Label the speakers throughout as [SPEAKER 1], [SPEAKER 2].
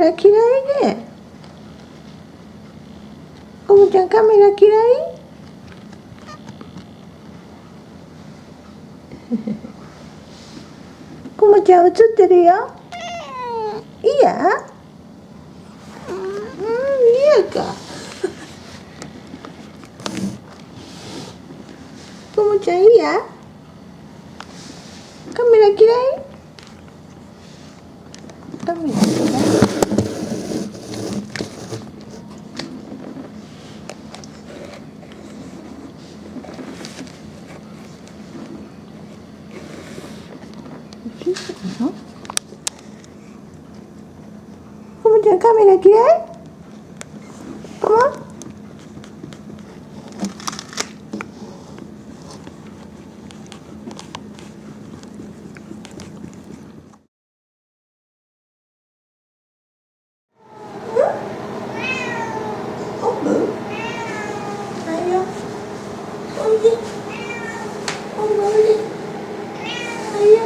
[SPEAKER 1] ラ嫌いね。コモちゃんカメラ嫌い？コモちゃん映ってるよ。いや？嫌か。コモちゃん嫌？カメラ嫌い？カメラ嫌い？コモちゃんカメラ嫌い？コモ？おいよ。おいで。おいで。おいよ。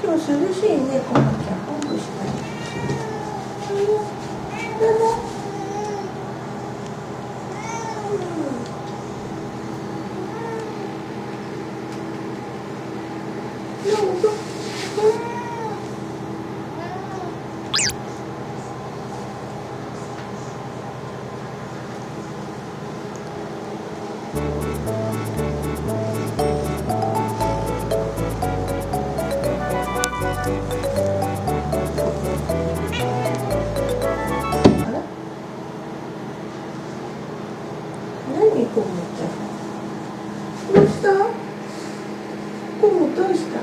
[SPEAKER 1] 今日涼しいね、コモちゃん。おんぶしたい。おいよ。どうぞ。どうぞ。何コモちゃん。どうした？コモどうした？